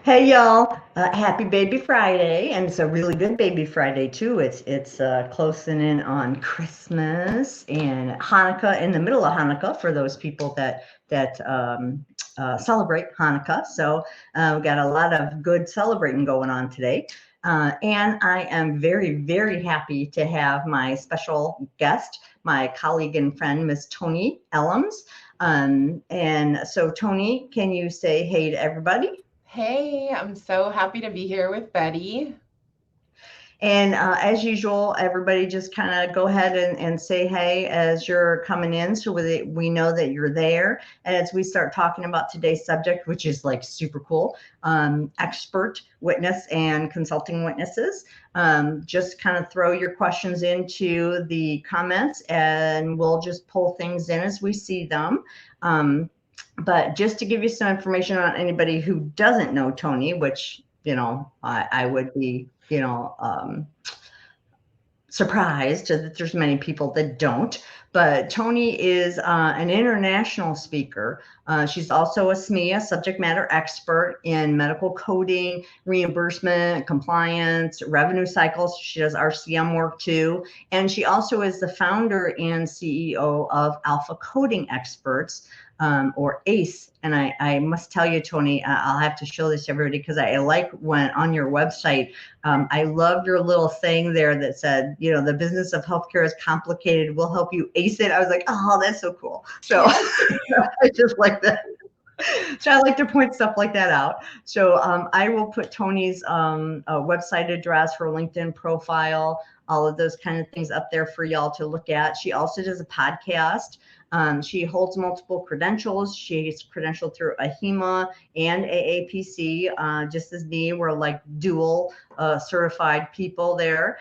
Hey y'all, happy Baby Friday, and it's a really good Baby Friday too. It's closing in on Christmas and Hanukkah, in the middle of Hanukkah for those people that celebrate Hanukkah. So we've got a lot of good celebrating going on today. And I am very, very happy to have my special guest, my colleague and friend, Miss Toni Elhoms. And so, Toni, can you say hey to everybody? Hey, I'm so happy to be here with Betty. And as usual, everybody just kind of go ahead and say hey as you're coming in so we know that you're there. And as we start talking about today's subject, which is like super cool, expert witness and consulting witnesses, just kind of throw your questions into the comments and we'll just pull things in as we see them. But just to give you some information on anybody who doesn't know Toni, which, I would be, surprised that there's many people that don't. But Toni is an international speaker. She's also a SME, subject matter expert in medical coding, reimbursement, compliance, revenue cycles. She does RCM work too. And she also is the founder and CEO of Alpha Coding Experts, or ACE. And I must tell you, Toni, I'll have to show this to everybody because I like when on your website, I loved your little thing there that said, the business of healthcare is complicated. We'll help you ace it. I was like, oh, that's so cool. So I just like that. So I like to point stuff like that out. So I will put Toni's website address, her LinkedIn profile, all of those kind of things up there for y'all to look at. She also does a podcast. She holds multiple credentials. She's credentialed through AHIMA and AAPC, just as me. We're like dual certified people there.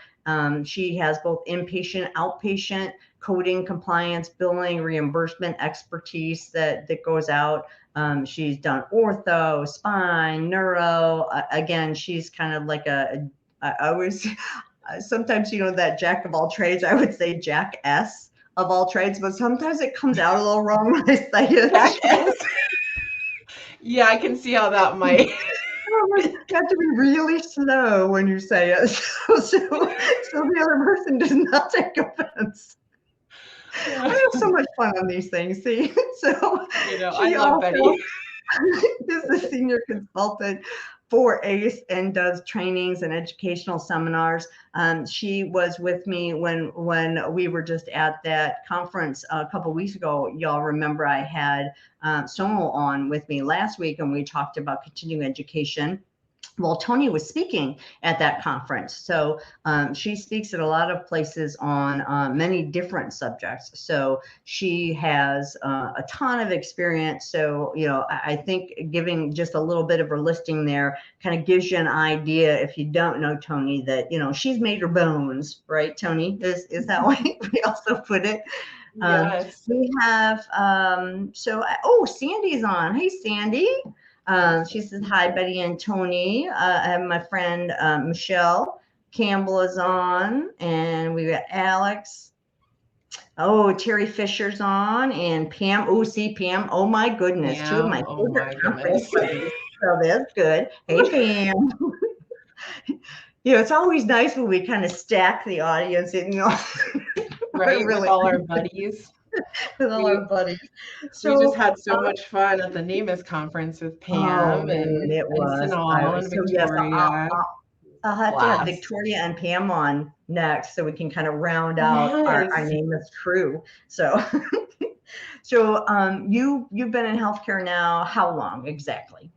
She has both inpatient, outpatient, coding, compliance, billing, reimbursement expertise that goes out. She's done ortho, spine, neuro. Again, she's kind of like I always, sometimes, that jack of all trades, I would say Jack S of all trades, but sometimes it comes out a little wrong when I say it. Jackass. Yeah, I can see how that might. You have to be really slow when you say it, so the other person does not take offense. I have so much fun on these things. See, so I she love Betty. also is the senior consultant for ACE and does trainings and educational seminars. She was with me when we were just at that conference a couple of weeks ago. Y'all remember I had Somo on with me last week, and we talked about continuing education. Well, Toni was speaking at that conference. So she speaks at a lot of places on many different subjects. So she has a ton of experience. So, I think giving just a little bit of her listing there kind of gives you an idea, if you don't know Toni, that, she's made her bones, right, Toni? Is that way we also put it? Yes. We have, Sandy's on. Hey, Sandy. She says, hi, Betty and Toni. I have my friend Michelle Campbell is on, and we got Alex. Oh, Terry Fisher's on, and Pam. Oh, see, Pam. Oh, my goodness. Two of Pam, my oh favorite my conference goodness. buddies. So that's good. Hey, Pam. It's always nice when we kind of stack the audience and, Right, with really all our buddies. with all We our buddies. we just So, had so much fun at the NAMUS conference with oh, Pam man, it and was. Sanal and So, yes, Victoria. I'll have to have Blast. Victoria and Pam on next so we can kind of round out our Yes. nameless crew. So, you've been in healthcare now how long exactly?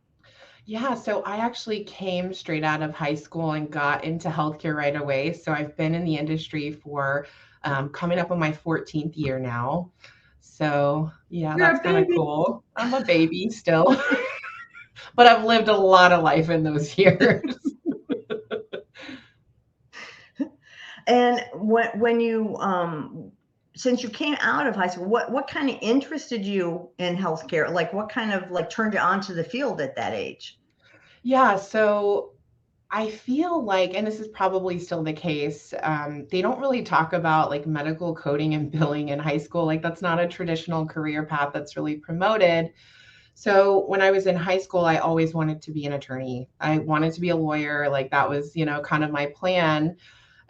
Yeah, so I actually came straight out of high school and got into healthcare right away. So I've been in the industry for coming up on my 14th year now. So yeah, You're that's a kind of baby. cool. I'm a baby still, but I've lived a lot of life in those years. And when you since you came out of high school, what kind of interested you in healthcare? Like what kind of like turned you onto the field at that age? Yeah, so I feel like, and this is probably still the case, they don't really talk about like medical coding and billing in high school. Like that's not a traditional career path that's really promoted. So when I was in high school, I always wanted to be an attorney. I wanted to be a lawyer. Like that was, kind of my plan.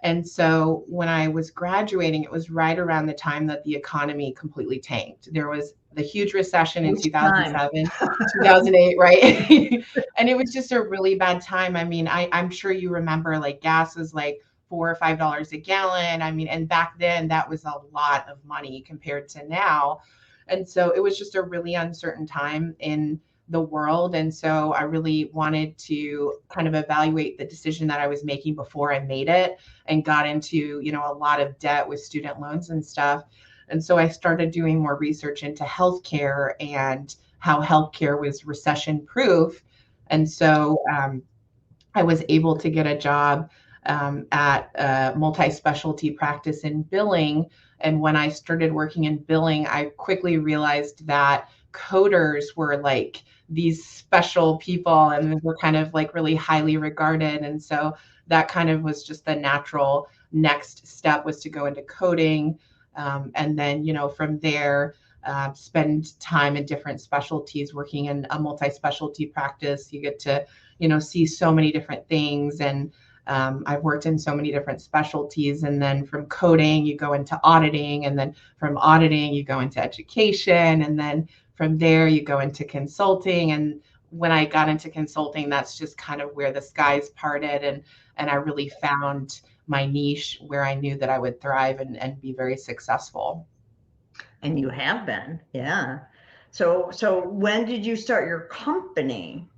And so when I was graduating, it was right around the time that the economy completely tanked. There was the huge recession in Which time? 2007, 2008, right? And it was just a really bad time. I mean, I'm sure you remember like gas was like $4 or $5 a gallon. I mean, and back then that was a lot of money compared to now. And so it was just a really uncertain time in the world. And so I really wanted to kind of evaluate the decision that I was making before I made it and got into, a lot of debt with student loans and stuff. And so I started doing more research into healthcare and how healthcare was recession proof. And so I was able to get a job at a multi-specialty practice in billing. And when I started working in billing, I quickly realized that coders were like these special people and were kind of like really highly regarded. And so that kind of was just the natural next step, was to go into coding. And then, from there, spend time in different specialties. Working in a multi-specialty practice, you get to, see so many different things. And I've worked in so many different specialties. And then from coding, you go into auditing. And then from auditing, you go into education. And then from there, you go into consulting. And when I got into consulting, that's just kind of where the skies parted. And I really found my niche where I knew that I would thrive and be very successful. And you have been, yeah. So when did you start your company?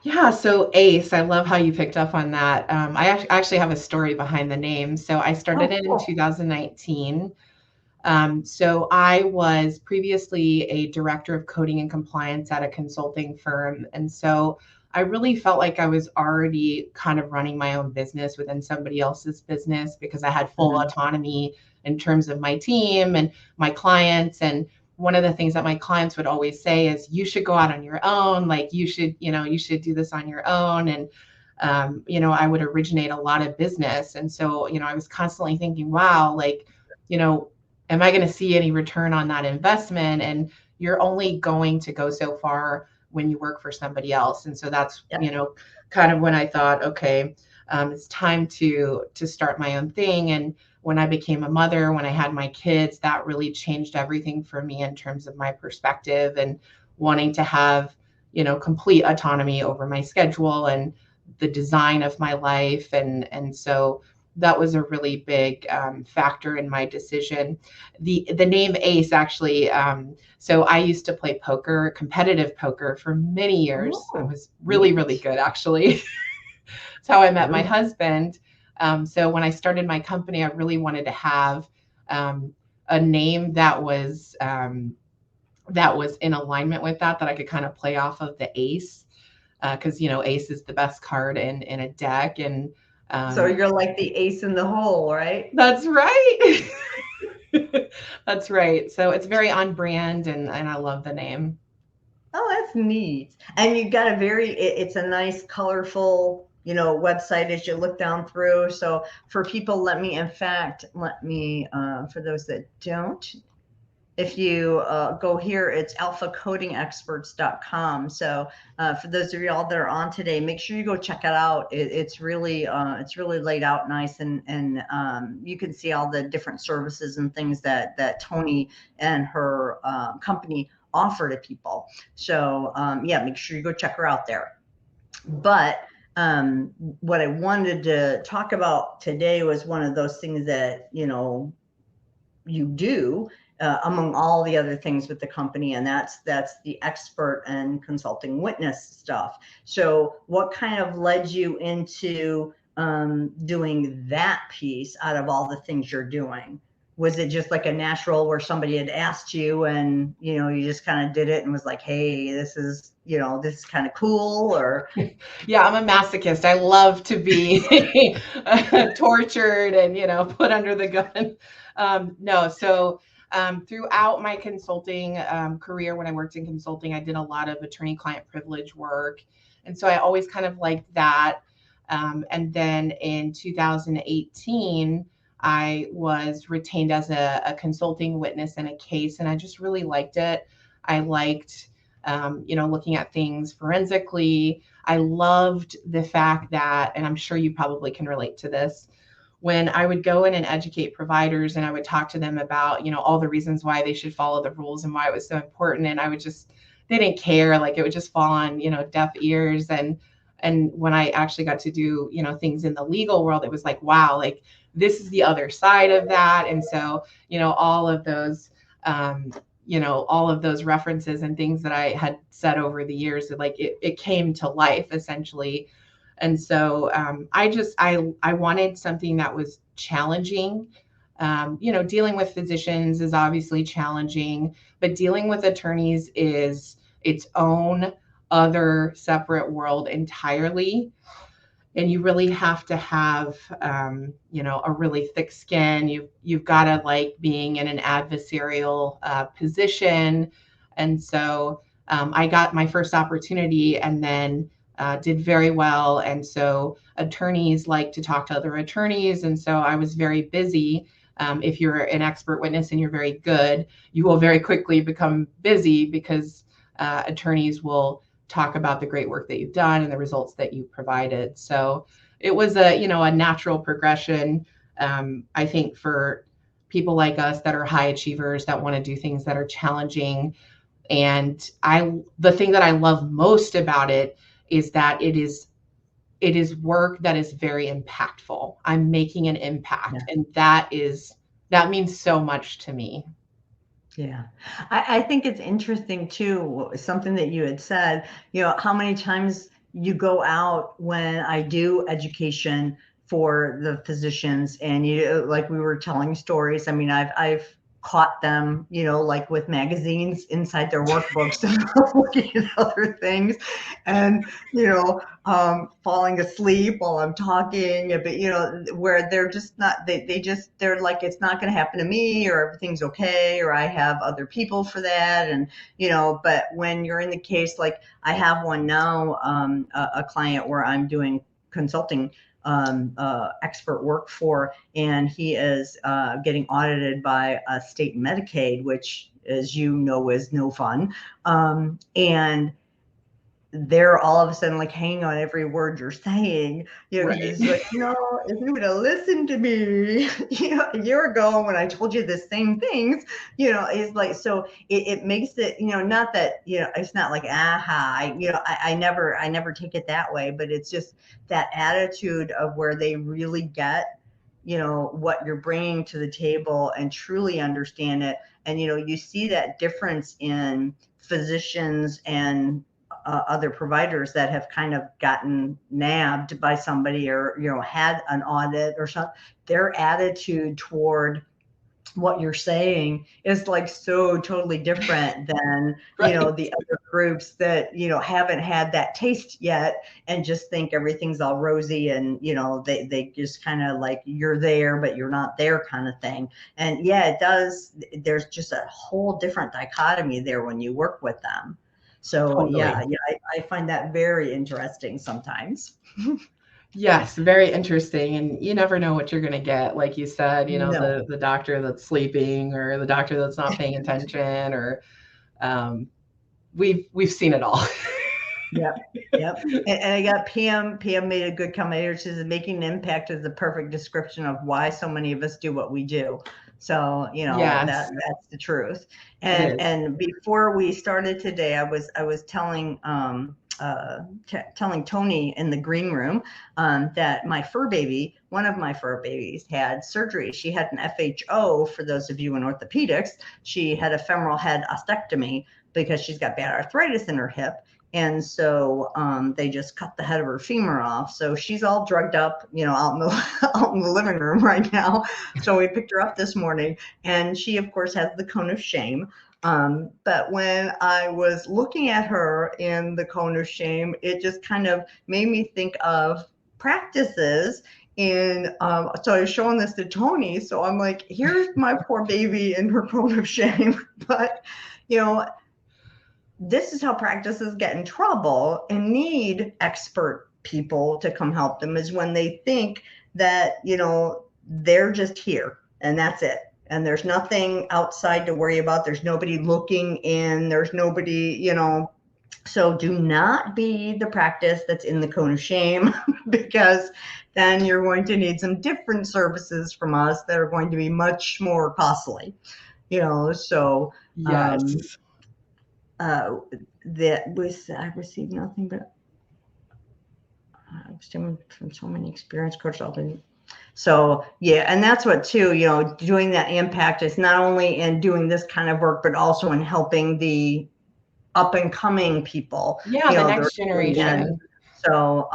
Yeah, so ACE, I love how you picked up on that. I actually have a story behind the name. So I started Oh, it in cool. 2019. So I was previously a director of coding and compliance at a consulting firm. And so I really felt like I was already kind of running my own business within somebody else's business, because I had full Mhm. autonomy in terms of my team and my clients. And one of the things that my clients would always say is, you should go out on your own. Like you should do this on your own. And I would originate a lot of business. And so, I was constantly thinking, wow, like, am I going to see any return on that investment? And you're only going to go so far when you work for somebody else. And so that's, Yeah. kind of when I thought, okay, it's time to start my own thing. And when I became a mother, when I had my kids, that really changed everything for me in terms of my perspective and wanting to have, complete autonomy over my schedule and the design of my life. And so that was a really big factor in my decision. The name ACE actually. So I used to play poker, competitive poker, for many years. I Oh, was really, really neat. good, actually. That's how I met my Really? husband. So when I started my company, I really wanted to have a name that was in alignment with that I could kind of play off of the ace, because ace is the best card in a deck. And So you're like the ace in the hole, right? that's right. That's right. So it's very on brand, and I love the name. Oh, that's neat. And you got a it's a nice, colorful, website as you look down through. So for people, for those that don't, if you go here, it's alphacodingexperts.com. So for those of y'all that are on today, make sure you go check it out. It's really laid out nice, and you can see all the different services and things that Toni and her company offer to people. So yeah, make sure you go check her out there. But what I wanted to talk about today was one of those things that you do among all the other things with the company, and that's the expert and consulting witness stuff. So what kind of led you into doing that piece out of all the things you're doing? Was it just like a natural where somebody had asked you and you just kind of did it and was like, hey, this is kind of cool? Or Yeah, I'm a masochist. I love to be tortured and put under the gun. No, so throughout my consulting career, when I worked in consulting, I did a lot of attorney-client privilege work, and so I always kind of liked that. And then in 2018, I was retained as a consulting witness in a case, and I just really liked it. I liked looking at things forensically. I loved the fact that, and I'm sure you probably can relate to this, when I would go in and educate providers and I would talk to them about, all the reasons why they should follow the rules and why it was so important. And they didn't care, like it would just fall on, deaf ears. And when I actually got to do, things in the legal world, it was like, wow, like this is the other side of that. And so, all of those, all of those references and things that I had said over the years, like it came to life essentially. And so I wanted something that was challenging. Dealing with physicians is obviously challenging, but dealing with attorneys is its own other separate world entirely. And you really have to have, a really thick skin. You've got to like being in an adversarial position. And so I got my first opportunity and then did very well. And so attorneys like to talk to other attorneys. And so I was very busy. If you're an expert witness and you're very good, you will very quickly become busy because attorneys will talk about the great work that you've done and the results that you provided. So it was a natural progression. I think for people like us that are high achievers that want to do things that are challenging. And the thing that I love most about it is that it is work that is very impactful. I'm making an impact. Yeah. And that means so much to me. Yeah. I think it's interesting too, something that you had said, how many times you go out when I do education for the physicians and like we were telling stories. I mean, I've caught them, like with magazines inside their workbooks and looking at other things and, falling asleep while I'm talking, but, where they're just not, they're like, it's not going to happen to me or everything's okay, or I have other people for that. And, but when you're in the case, like I have one now, a client where I'm doing consulting expert work for, and he is getting audited by a state Medicaid, which, as you know, is no fun. And they're all of a sudden like hanging on every word you're saying, right. It's like, if you would have listened to me, a year ago when I told you the same things, it's like, so it makes it, not that, it's not like, I never take it that way, but it's just that attitude of where they really get, what you're bringing to the table and truly understand it. And, you see that difference in physicians and other providers that have kind of gotten nabbed by somebody or, had an audit or something. Their attitude toward what you're saying is like so totally different than, right. The other groups that, haven't had that taste yet and just think everything's all rosy and, they just kind of like you're there, but you're not there kind of thing. And yeah, it does. There's just a whole different dichotomy there when you work with them. So totally. yeah, I find that very interesting sometimes. Yes, very interesting. And you never know what you're going to get. Like you said, no. the doctor that's sleeping or the doctor that's not paying attention or we've seen it all. Yep. And I got PM made a good comment here. She says making an impact is the perfect description of why so many of us do what we do. So, yes. That's the truth. And before we started today, I was telling telling Toni in the green room that one of my fur babies had surgery. She had an FHO. For those of you in orthopedics, she had a femoral head ostectomy because she's got bad arthritis in her hip. And so they just cut the head of her femur off. So she's all drugged up, out in the living room right now. So we picked her up this morning, and she, of course, has the cone of shame. But when I was looking at her in the cone of shame, it just kind of made me think of practices. So I was showing this to Toni. So I'm like, here's my poor baby in her cone of shame. But, this is how practices get in trouble and need expert people to come help them, is when they think that, they're just here and that's it. and there's nothing outside to worry about. There's nobody looking in. There's nobody, so do not be the practice that's in the cone of shame, because then you're going to need some different services from us that are going to be much more costly, so Yes. I received nothing but from so many experienced coaches. So yeah, and that's what too, doing that impact is not only in doing this kind of work, but also in helping the up and coming people. Yeah, the next generation. So,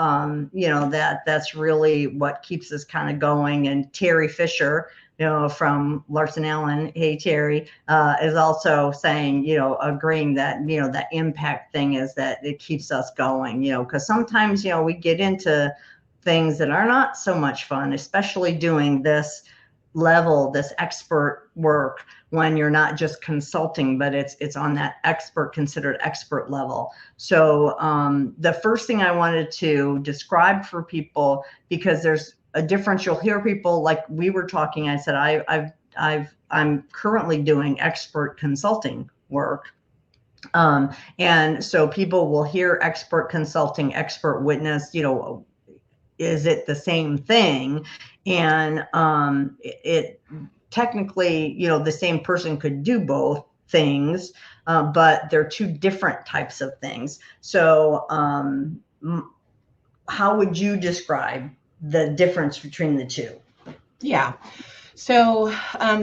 that's really what keeps us kind of going. And Terry Fisher, from Larson Allen, hey, Terry, is also saying, agreeing that, that impact thing is that it keeps us going, because sometimes, we get into things that are not so much fun, especially doing this expert work when you're not just consulting, but it's on that considered expert level. So the first thing I wanted to describe for people, because there's a difference, you'll hear people, like we were talking, I said, I'm currently doing expert consulting work. And so people will hear expert consulting, expert witness, is it the same thing? And it technically, the same person could do both things, but they're two different types of things. So how would you describe the difference between the two? Yeah. So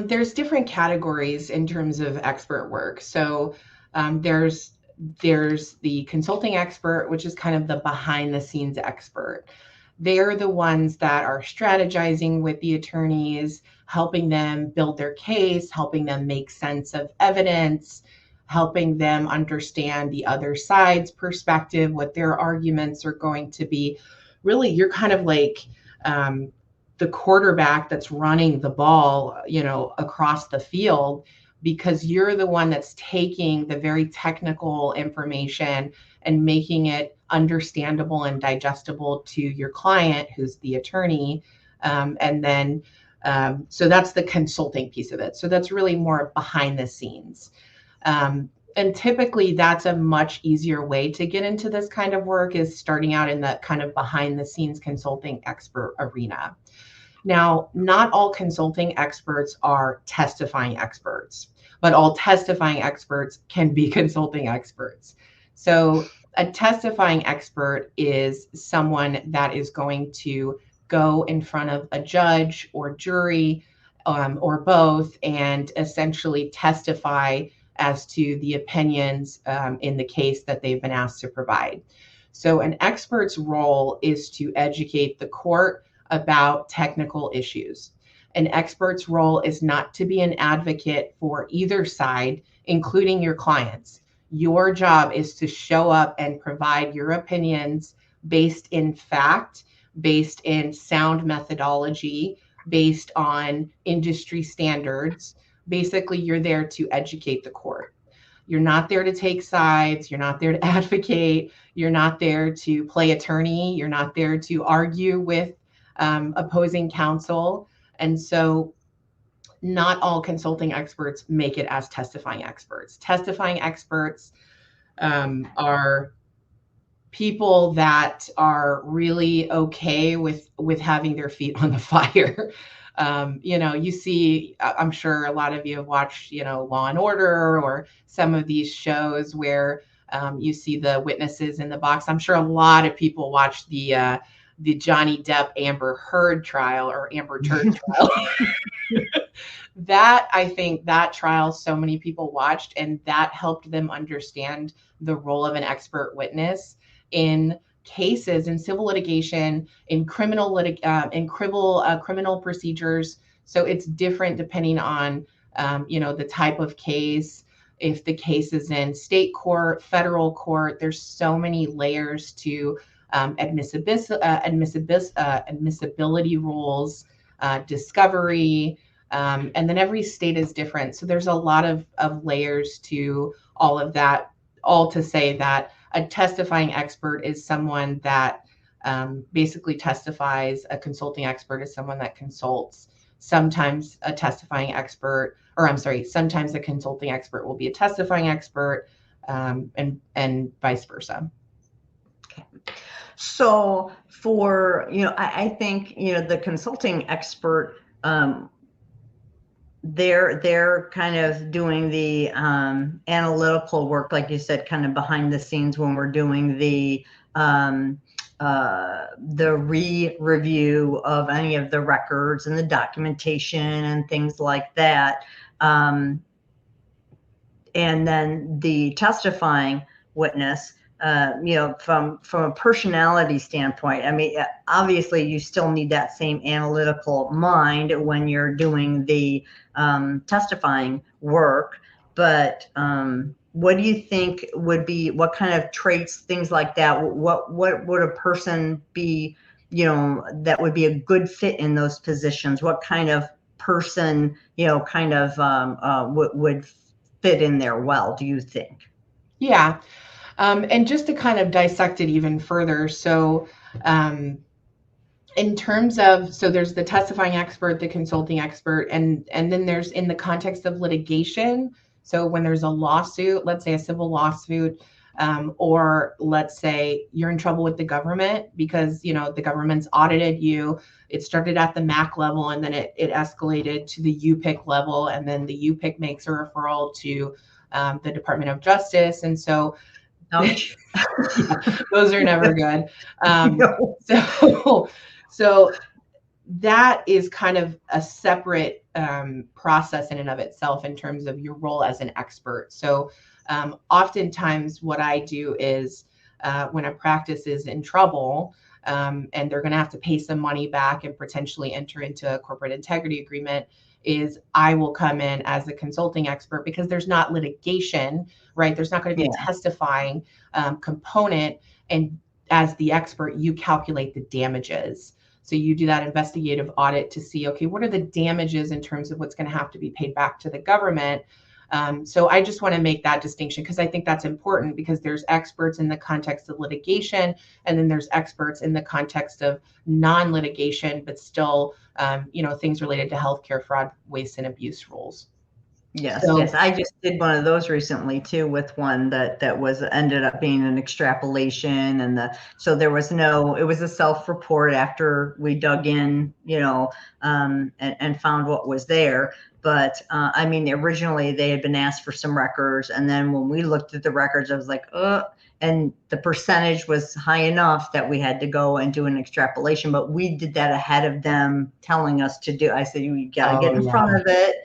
there's different categories in terms of expert work. So there's the consulting expert, which is kind of the behind the scenes expert. They're the ones that are strategizing with the attorneys, helping them build their case, helping them make sense of evidence, helping them understand the other side's perspective, what their arguments are going to be. Really, you're kind of like the quarterback that's running the ball, across the field, because you're the one that's taking the very technical information and making it understandable and digestible to your client, who's the attorney. And then, so that's the consulting piece of it. So that's really more behind the scenes. And typically that's a much easier way to get into this kind of work, is starting out in that kind of behind the scenes consulting expert arena. Now, not all consulting experts are testifying experts, but all testifying experts can be consulting experts. So a testifying expert is someone that is going to go in front of a judge or jury, or both, and essentially testify as to the opinions in the case that they've been asked to provide. So an expert's role is to educate the court about technical issues. An expert's role is not to be an advocate for either side, including your clients. Your job is to show up and provide your opinions based in fact, based in sound methodology, based on industry standards. Basically, you're there to educate the court. You're not there to take sides. You're not there to advocate. You're not there to play attorney. You're not there to argue with opposing counsel. And so not all consulting experts make it as testifying experts. Testifying experts are people that are really okay with having their feet on the fire. You see, I'm sure a lot of you have watched, Law and Order, or some of these shows where you see the witnesses in the box. I'm sure a lot of people watch the Johnny Depp Amber Heard trial, or Amber Turd trial. I think that trial, so many people watched, and that helped them understand the role of an expert witness in cases, in civil litigation, in criminal criminal procedures. So it's different depending on the type of case. If the case is in state court, federal court, there's so many layers to admissibility rules, discovery, and then every state is different. So there's a lot of layers to all of that, all to say that a testifying expert is someone that basically testifies. A consulting expert is someone that consults. sometimes a testifying expert, or I'm sorry, sometimes a consulting expert will be a testifying expert, and vice versa. Okay. So for, I think, the consulting expert, they're kind of doing the analytical work, like you said, kind of behind the scenes when we're doing the re-review of any of the records and the documentation and things like that. And then the testifying witness, from a personality standpoint, I mean, obviously you still need that same analytical mind when you're doing the testifying work, but what do you think would be, what kind of traits, things like that, what would a person be, that would be a good fit in those positions? What kind of person, would fit in there well, do you think? Yeah. And just to kind of dissect it even further. So, in terms of, so there's the testifying expert, the consulting expert, and then there's in the context of litigation. So when there's a lawsuit, let's say a civil lawsuit, or let's say you're in trouble with the government because, the government's audited you. It started at the MAC level and then it escalated to the UPIC level, and then the UPIC makes a referral to the Department of Justice. And so Ouch. yeah, those are never good. No. So that is kind of a separate process in and of itself in terms of your role as an expert. So oftentimes what I do is when a practice is in trouble, and they're going to have to pay some money back and potentially enter into a corporate integrity agreement, is I will come in as a consulting expert because there's not litigation, right? There's not going to be a testifying component. And as the expert, you calculate the damages. So you do that investigative audit to see, okay, what are the damages in terms of what's going to have to be paid back to the government? So I just want to make that distinction because I think that's important, because there's experts in the context of litigation, and then there's experts in the context of non-litigation, but still, things related to healthcare fraud, waste, and abuse rules. Yes, yes. I just did one of those recently too, with one that ended up being an extrapolation, and so there was it was a self-report after we dug in, and found what was there. But I mean, originally they had been asked for some records, and then when we looked at the records, I was like, and the percentage was high enough that we had to go and do an extrapolation. But we did that ahead of them telling us to do. I said, you got to get in front of it.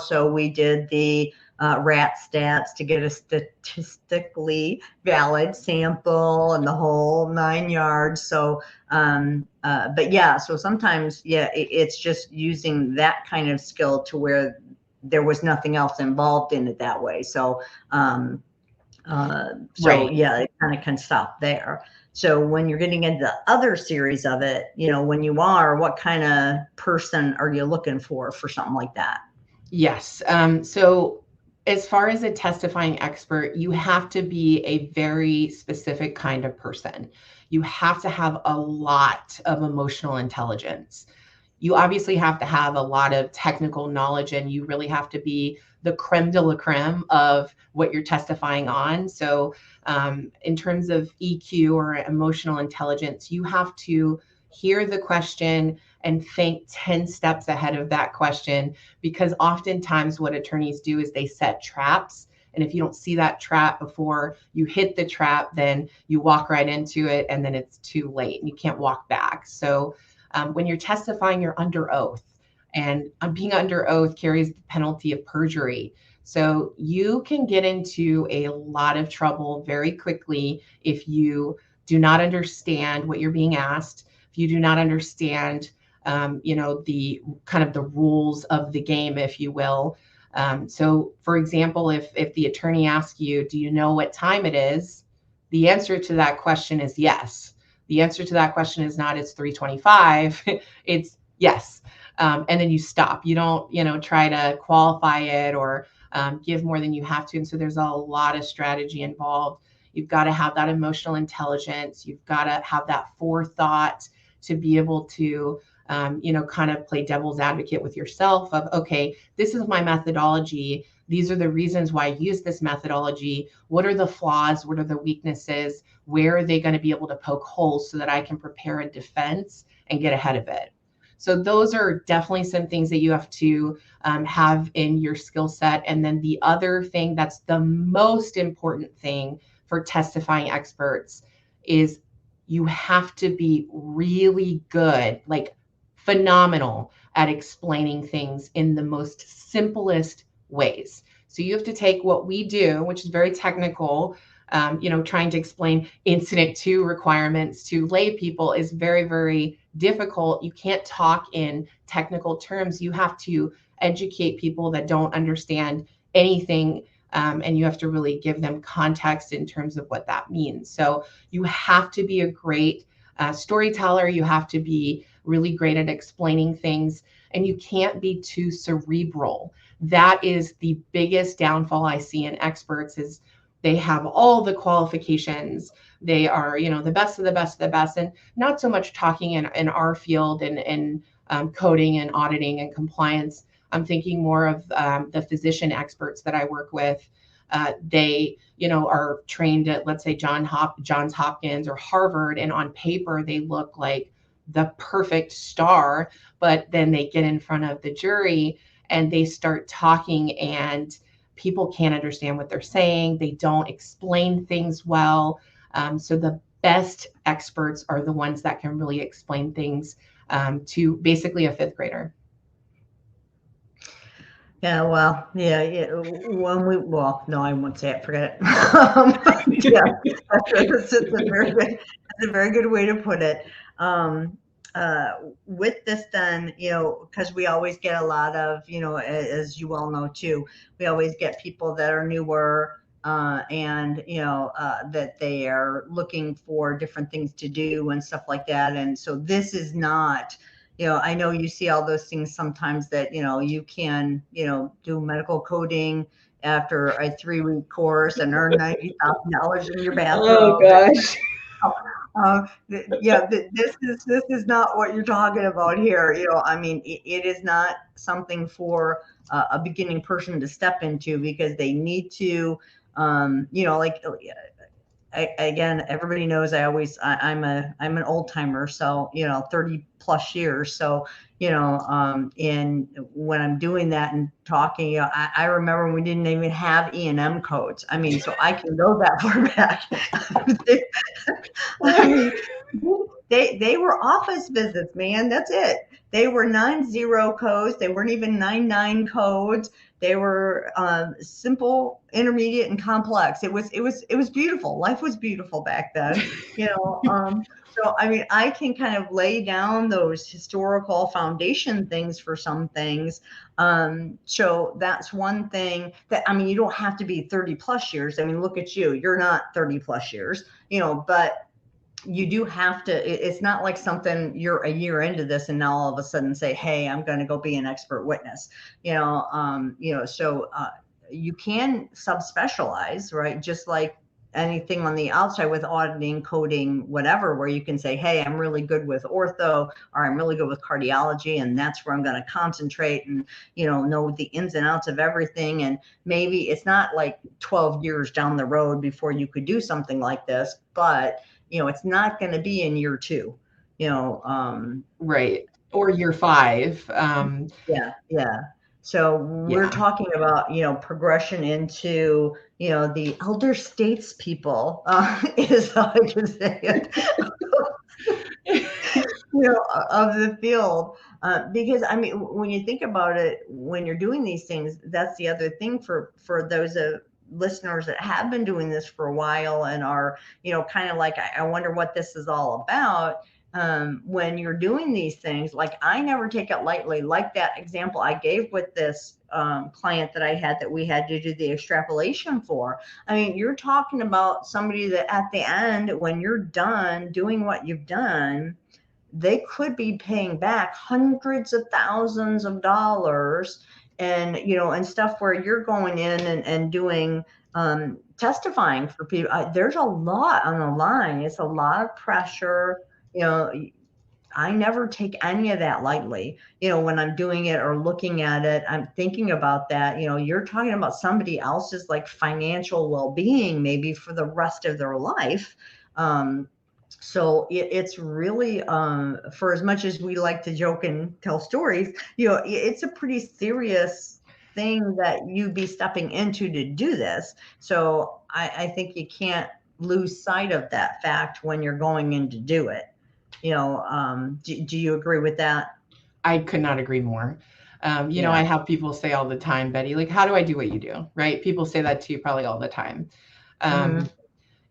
So we did the rat stats to get a statistically valid sample and the whole 9 yards. So, but yeah, so sometimes, it's just using that kind of skill to where there was nothing else involved in it that way. So, Right. Yeah, it kind of can stop there. So when you're getting into the other series of it, when you are, what kind of person are you looking for something like that? Yes. So as far as a testifying expert, you have to be a very specific kind of person. You have to have a lot of emotional intelligence. You obviously have to have a lot of technical knowledge, and you really have to be the creme de la creme of what you're testifying on. So in terms of EQ or emotional intelligence, you have to hear the question and think 10 steps ahead of that question, because oftentimes what attorneys do is they set traps. And if you don't see that trap before you hit the trap, then you walk right into it, and then it's too late and you can't walk back. So when you're testifying, you're under oath, and being under oath carries the penalty of perjury. So you can get into a lot of trouble very quickly if you do not understand what you're being asked, if you do not understand the kind of the rules of the game, if you will. So for example, if the attorney asks you, do you know what time it is? The answer to that question is yes. The answer to that question is not, it's 3:25. It's yes. And then you stop. You don't, try to qualify it or give more than you have to. And so there's a lot of strategy involved. You've got to have that emotional intelligence. You've got to have that forethought to be able to kind of play devil's advocate with yourself of, okay, this is my methodology. These are the reasons why I use this methodology. What are the flaws? What are the weaknesses? Where are they going to be able to poke holes so that I can prepare a defense and get ahead of it? So those are definitely some things that you have to have in your skill set. And then the other thing that's the most important thing for testifying experts is you have to be really good, like phenomenal at explaining things in the most simplest ways. So you have to take what we do, which is very technical, trying to explain incident to requirements to lay people is very, very difficult. You can't talk in technical terms. You have to educate people that don't understand anything. And you have to really give them context in terms of what that means. So you have to be a great storyteller. You have to be really great at explaining things, and you can't be too cerebral. That is the biggest downfall I see in experts is they have all the qualifications. They are, the best of the best of the best, and not so much talking in our field and coding and auditing and compliance. I'm thinking more of the physician experts that I work with. They, are trained at, let's say, Johns Hopkins or Harvard, and on paper they look like the perfect star, but then they get in front of the jury and they start talking and people can't understand what they're saying. They don't explain things well. So the best experts are the ones that can really explain things to basically a fifth grader. Yeah, well, yeah. No, I won't say it. Forget it. That's a very good way to put it. With this, then, because we always get a lot of, as you all know too, we always get people that are newer, and that they are looking for different things to do and stuff like that. And so this is not. I know you see all those things sometimes that, you can, do medical coding after a 3-week course and earn $90,000 in your bathrobe. Oh gosh. This is not what you're talking about here. It is not something for a beginning person to step into, because they need to, again, everybody knows I'm an old timer, so 30 plus years. So in when I'm doing that and talking, I remember when we didn't even have E&M codes. So I can go that far back. They were office visits, man. That's it. They were 9-0 codes. They weren't even 9-9 codes. They were simple, intermediate, and complex. It was beautiful. Life was beautiful back then, So I can kind of lay down those historical foundation things for some things. So that's one thing that you don't have to be 30 plus years. Look at you. You're not 30 plus years, but you do have to. It's not like something you're a year into this and now all of a sudden say, hey, I'm going to go be an expert witness. So you can subspecialize, right? Just like anything on the outside with auditing, coding, whatever, where you can say, hey, I'm really good with ortho, or I'm really good with cardiology, and that's where I'm going to concentrate and know the ins and outs of everything. And maybe it's not like 12 years down the road before you could do something like this, but it's not going to be in year 2, right. Or year 5. Yeah. So we're talking about, progression into, the elder statespeople, is how I can say it, of the field. Because when you think about it, when you're doing these things, that's the other thing for those listeners that have been doing this for a while and are, kind of like, I wonder what this is all about. When you're doing these things, like I never take it lightly, like that example I gave with this client that I had that we had to do the extrapolation for. You're talking about somebody that at the end, when you're done doing what you've done, they could be paying back hundreds of thousands of dollars and, and stuff where you're going in and doing testifying for people. There's a lot on the line. It's a lot of pressure. I never take any of that lightly. When I'm doing it or looking at it, I'm thinking about that. You're talking about somebody else's like financial well-being, maybe for the rest of their life. So it's really, for as much as we like to joke and tell stories, it's a pretty serious thing that you be stepping into to do this. So I think you can't lose sight of that fact when you're going in to do it. Do you agree with that? I could not agree more. I have people say all the time, Betty, like, how do I do what you do? Right? People say that to you probably all the time. Mhm.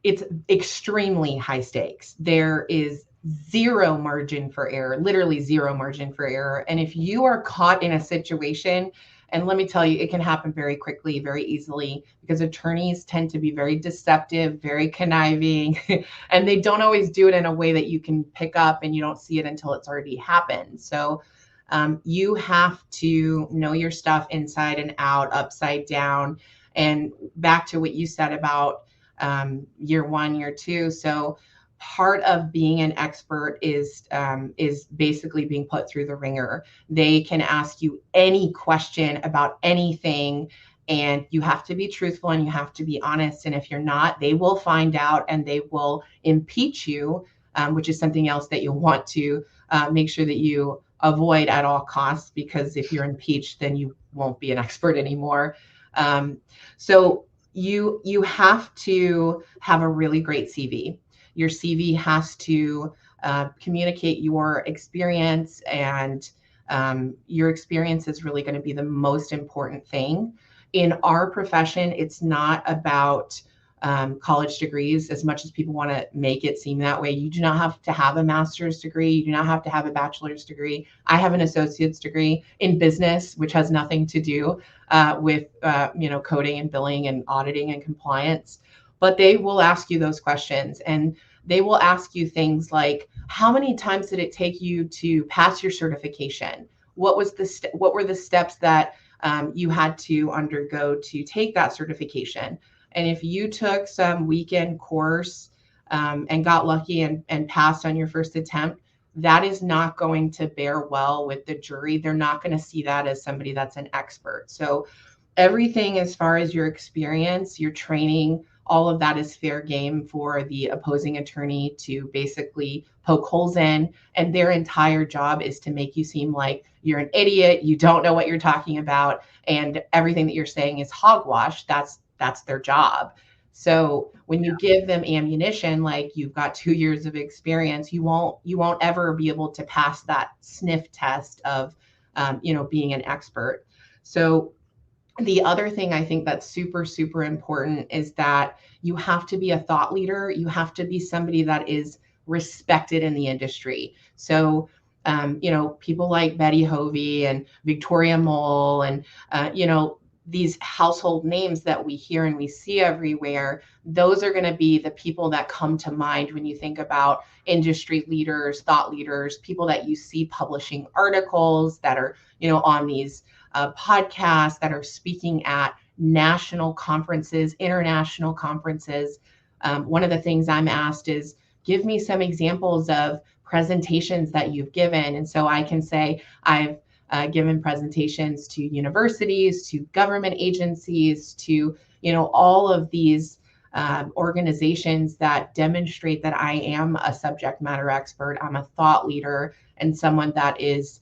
It's extremely high stakes. There is zero margin for error, literally zero margin for error. And if you are caught in a situation, and let me tell you, it can happen very quickly, very easily, because attorneys tend to be very deceptive, very conniving, and they don't always do it in a way that you can pick up and you don't see it until it's already happened. So you have to know your stuff inside and out, upside down. And back to what you said about year one, year two. So part of being an expert is basically being put through the ringer. They can ask you any question about anything, and you have to be truthful and you have to be honest. And if you're not, they will find out and they will impeach you, which is something else that you'll want to make sure that you avoid at all costs, because if you're impeached, then you won't be an expert anymore. So you have to have a really great CV. Your CV has to communicate your experience, and your experience is really going to be the most important thing. In our profession, it's not about college degrees as much as people want to make it seem that way. You do not have to have a master's degree. You do not have to have a bachelor's degree. I have an associate's degree in business, which has nothing to do with coding and billing and auditing and compliance. But they will ask you those questions, and they will ask you things like, how many times did it take you to pass your certification? What were the steps that you had to undergo to take that certification? And if you took some weekend course and got lucky and passed on your first attempt, that is not going to bear well with the jury. They're not going to see that as somebody that's an expert. So everything as far as your experience, your training, all of that is fair game for the opposing attorney to basically poke holes in. And their entire job is to make you seem like you're an idiot, you don't know what you're talking about, and everything that you're saying is hogwash. That's their job. So when you give them ammunition, like you've got 2 years of experience, you won't ever be able to pass that sniff test of being an expert. So the other thing I think that's super, super important is that you have to be a thought leader. You have to be somebody that is respected in the industry. So, people like Betty Hovey and Victoria Mole and, these household names that we hear and we see everywhere, those are going to be the people that come to mind when you think about industry leaders, thought leaders, people that you see publishing articles that are, on these podcasts, that are speaking at national conferences, international conferences. One of the things I'm asked is, give me some examples of presentations that you've given. And so I can say I've given presentations to universities, to government agencies, to all of these organizations that demonstrate that I am a subject matter expert. I'm a thought leader and someone that is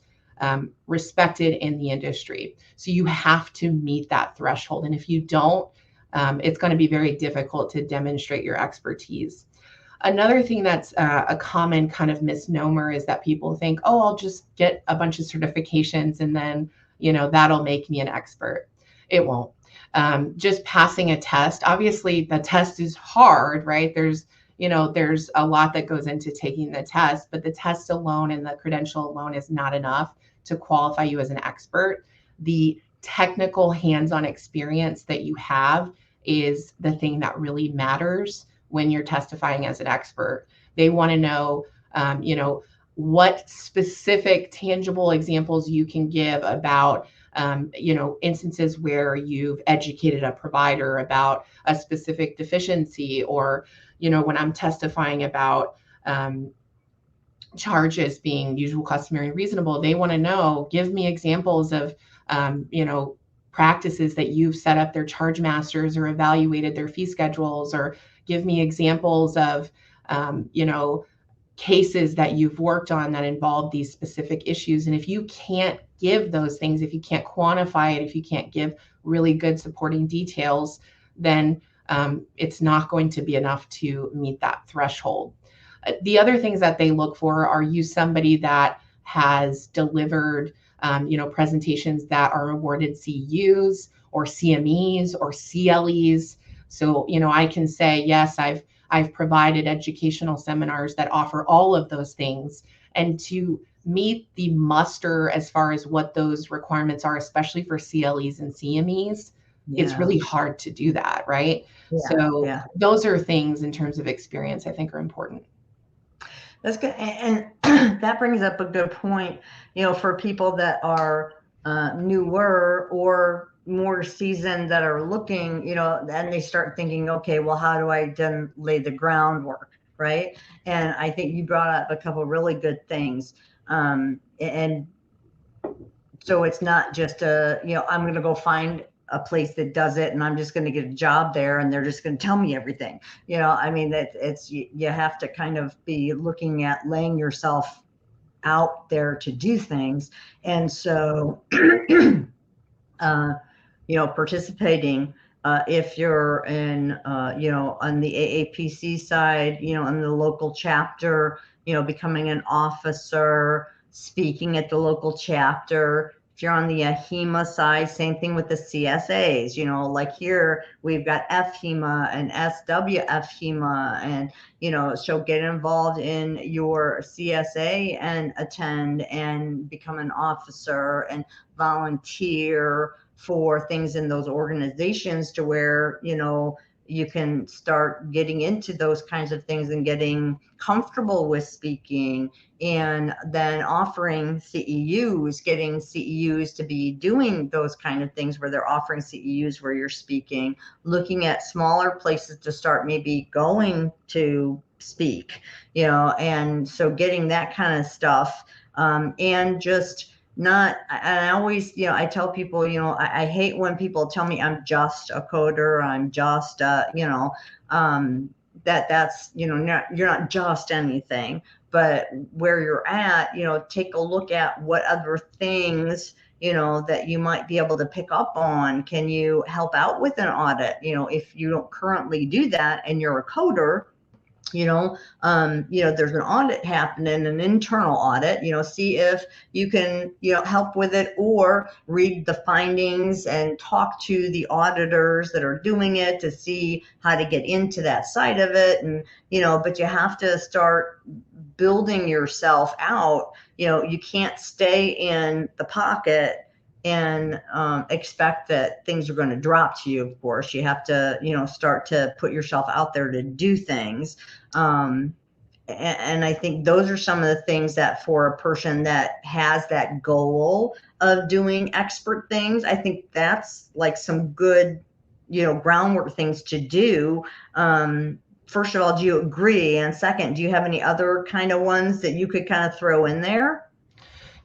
respected in the industry. So you have to meet that threshold. And if you don't, it's going to be very difficult to demonstrate your expertise. Another thing that's a common kind of misnomer is that people think, oh, I'll just get a bunch of certifications and then, that'll make me an expert. It won't. Just passing a test, obviously the test is hard, right? There's a lot that goes into taking the test, but the test alone and the credential alone is not enough to qualify you as an expert. The technical hands-on experience that you have is the thing that really matters when you're testifying as an expert. They want to know, what specific tangible examples you can give about, instances where you've educated a provider about a specific deficiency, or, when I'm testifying about, charges being usual, customary, reasonable. They want to know, give me examples of, practices that you've set up their charge masters or evaluated their fee schedules, or give me examples of, cases that you've worked on that involve these specific issues. And if you can't give those things, if you can't quantify it, if you can't give really good supporting details, then it's not going to be enough to meet that threshold. The other things that they look for are you somebody that has delivered, presentations that are awarded CUs or CMEs or CLEs. So, I can say, yes, I've provided educational seminars that offer all of those things. And to meet the muster as far as what those requirements are, especially for CLEs and CMEs, it's really hard to do that, right? So those are things in terms of experience I think are important. That's good. And that brings up a good point, for people that are newer or more seasoned that are looking, and they start thinking, okay, well, how do I then lay the groundwork, right? And I think you brought up a couple really good things. And so it's not just I'm going to go find a place that does it and I'm just going to get a job there and they're just going to tell me everything. You have to kind of be looking at laying yourself out there to do things. And so, participating, if you're in, on the AAPC side, on the local chapter, becoming an officer, speaking at the local chapter. If you're on the AHEMA side, same thing with the CSAs, like here we've got FHEMA and SWFHEMA, and, so get involved in your CSA and attend and become an officer and volunteer for things in those organizations to where, you can start getting into those kinds of things and getting comfortable with speaking, and then offering CEUs, getting CEUs to be doing those kind of things where they're offering CEUs where you're speaking, looking at smaller places to start maybe going to speak, and so getting that kind of stuff, and just not, and I always, I tell people, I hate when people tell me I'm just a coder, I'm just, that's, you're not just anything, but where you're at, take a look at what other things, that you might be able to pick up on. Can you help out with an audit? If you don't currently do that and you're a coder, there's an audit happening, an internal audit, see if you can, help with it, or read the findings and talk to the auditors that are doing it to see how to get into that side of it. And, but you have to start building yourself out. You can't stay in the pocket and expect that things are going to drop to you. Of course, you have to, start to put yourself out there to do things. And I think those are some of the things that for a person that has that goal of doing expert things, I think that's like some good, groundwork things to do. First of all, do you agree? And second, do you have any other kind of ones that you could kind of throw in there?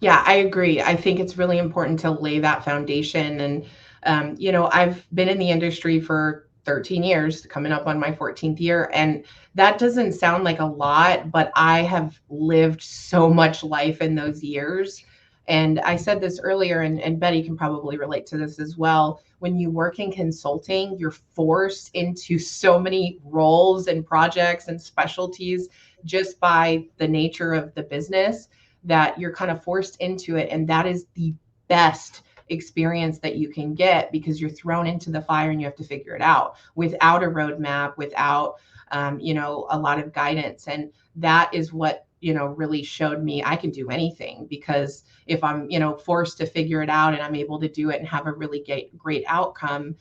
Yeah, I agree. I think it's really important to lay that foundation. And, I've been in the industry for 13 years, coming up on my 14th year. And that doesn't sound like a lot, but I have lived so much life in those years. And I said this earlier, and Betty can probably relate to this as well. When you work in consulting, you're forced into so many roles and projects and specialties just by the nature of the business, that you're kind of forced into it. And that is the best experience that you can get, because you're thrown into the fire and you have to figure it out without a roadmap, without, a lot of guidance. And that is what, really showed me I can do anything, because if I'm, forced to figure it out and I'm able to do it and have a really great outcome,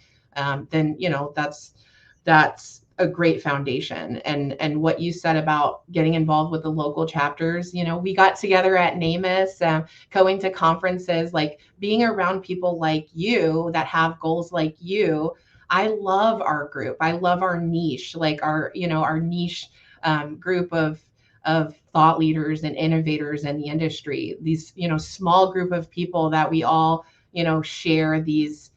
then, that's a great foundation. And what you said about getting involved with the local chapters, we got together at NAMUS, going to conferences, like being around people like you that have goals like you. I love our group. I love our niche, like our niche group of of thought leaders and innovators in the industry. These, small group of people that we all, share these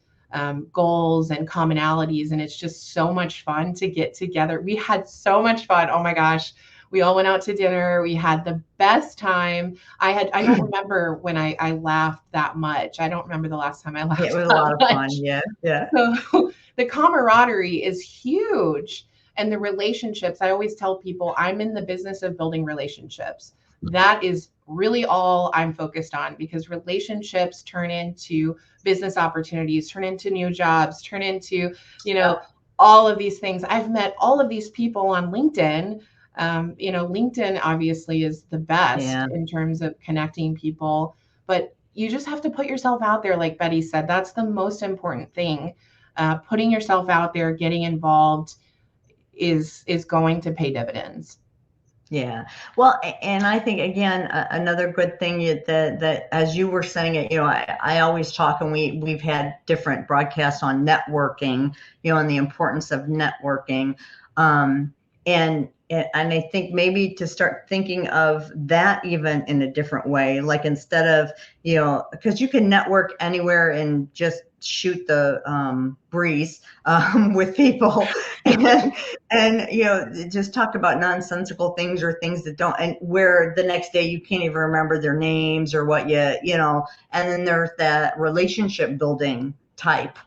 goals and commonalities. And it's just so much fun to get together. We had so much fun. Oh my gosh. We all went out to dinner. We had the best time. I don't remember when I laughed that much. I don't remember the last time I laughed It was a that lot of much. fun. Yeah. Yeah. So the camaraderie is huge. And the relationships, I always tell people I'm in the business of building relationships. That is really all I'm focused on, because relationships turn into business opportunities, turn into new jobs, turn into, all of these things. I've met all of these people on LinkedIn. LinkedIn obviously is the best in terms of connecting people, but you just have to put yourself out there. Like Betty said, that's the most important thing. Putting yourself out there, getting involved is going to pay dividends. Yeah. Well, and I think, again, another good thing that as you were saying it, I always talk, and we've had different broadcasts on networking, and the importance of networking. And I think maybe to start thinking of that even in a different way, like instead of, because you can network anywhere and just shoot the breeze with people and just talk about nonsensical things or things that don't, and where the next day you can't even remember their names or what and then there's that relationship building type.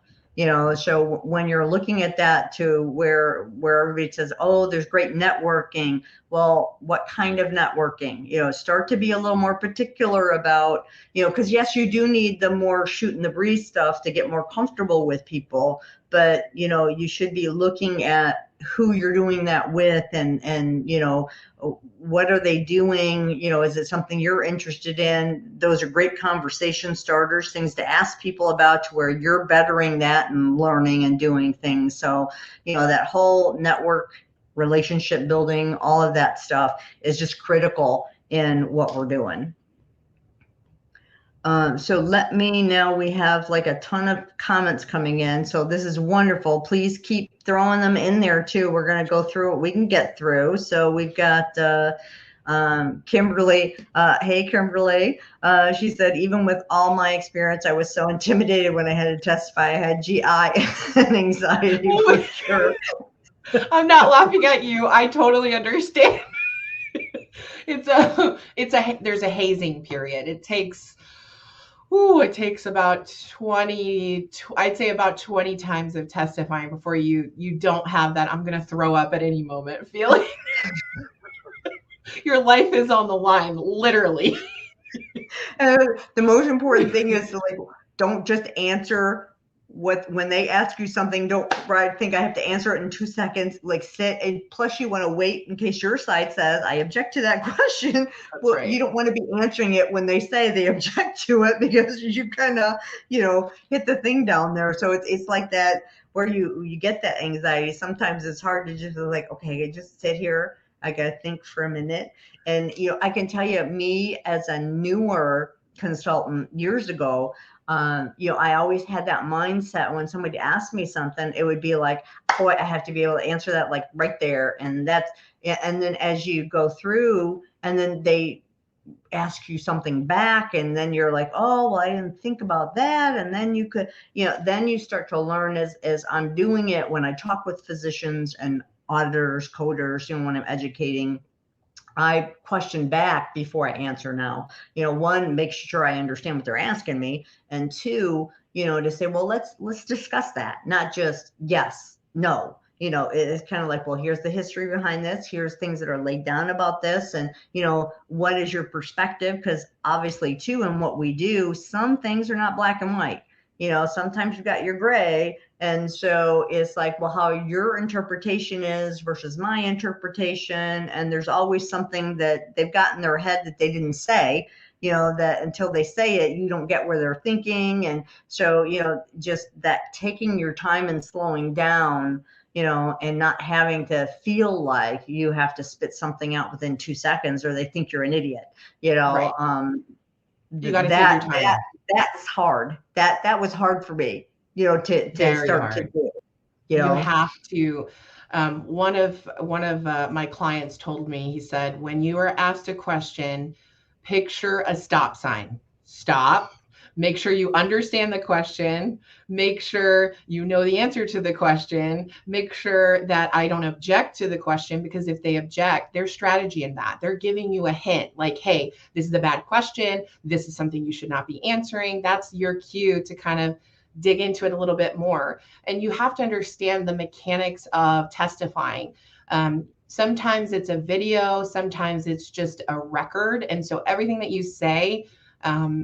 So when you're looking at that to where everybody says, oh, there's great networking. Well, what kind of networking? Start to be a little more particular about, because yes, you do need the more shooting the breeze stuff to get more comfortable with people, but you should be looking at who you're doing that with, and what are they doing? Is it something you're interested in? Those are great conversation starters, things to ask people about, to where you're bettering that and learning and doing things. So that whole network, relationship building, all of that stuff is just critical in what we're doing. So we have like a ton of comments coming in. So this is wonderful. Please keep throwing them in there too. We're going to go through what we can get through. So we've got Kimberly. Hey, Kimberly. She said, even with all my experience, I was so intimidated when I had to testify. I had GI and anxiety for sure. I'm not laughing at you. I totally understand. There's a hazing period. It takes about 20, I'd say about 20 times of testifying before you don't have that I'm going to throw up at any moment feeling. Your life is on the line, literally. The most important thing is to don't just answer when they ask you something. Don't think I have to answer it in 2 seconds. Sit, and plus you want to wait in case your side says I object to that question. That's right. You don't want to be answering it when they say they object to it, because you kind of hit the thing down there. So it's like that where you get that anxiety. Sometimes it's hard to just okay, just sit here. I got to think for a minute. And I can tell you, me as a newer consultant years ago, I always had that mindset when somebody asked me something, it would be like, oh, I have to be able to answer that right there. And then as you go through, and then they ask you something back, and then you're like, oh, well, I didn't think about that. And then you could, then you start to learn as I'm doing it, when I talk with physicians and auditors, coders, when I'm educating, I question back before I answer now. One, make sure I understand what they're asking me. And two, to say, well, let's discuss that. Not just yes, no. It's kind of like, well, here's the history behind this. Here's things that are laid down about this. And, what is your perspective? Because obviously, too, in what we do, some things are not black and white. Sometimes you've got your gray. And so it's like, well, how your interpretation is versus my interpretation. And there's always something that they've got in their head that they didn't say, that until they say it, you don't get where they're thinking. And so, just that taking your time and slowing down, and not having to feel like you have to spit something out within 2 seconds or they think you're an idiot, Right. You got to take your time. That's hard. That was hard for me, to Very start hard. to do. You have to. One of my clients told me, he said, when you are asked a question, picture a stop sign. Stop. Make sure you understand the question. Make sure you know the answer to the question. Make sure that I don't object to the question, because if they object, there's strategy in that. They're giving you a hint like, hey, this is a bad question. This is something you should not be answering. That's your cue to kind of dig into it a little bit more. And you have to understand the mechanics of testifying. Sometimes it's a video, sometimes it's just a record. And so everything that you say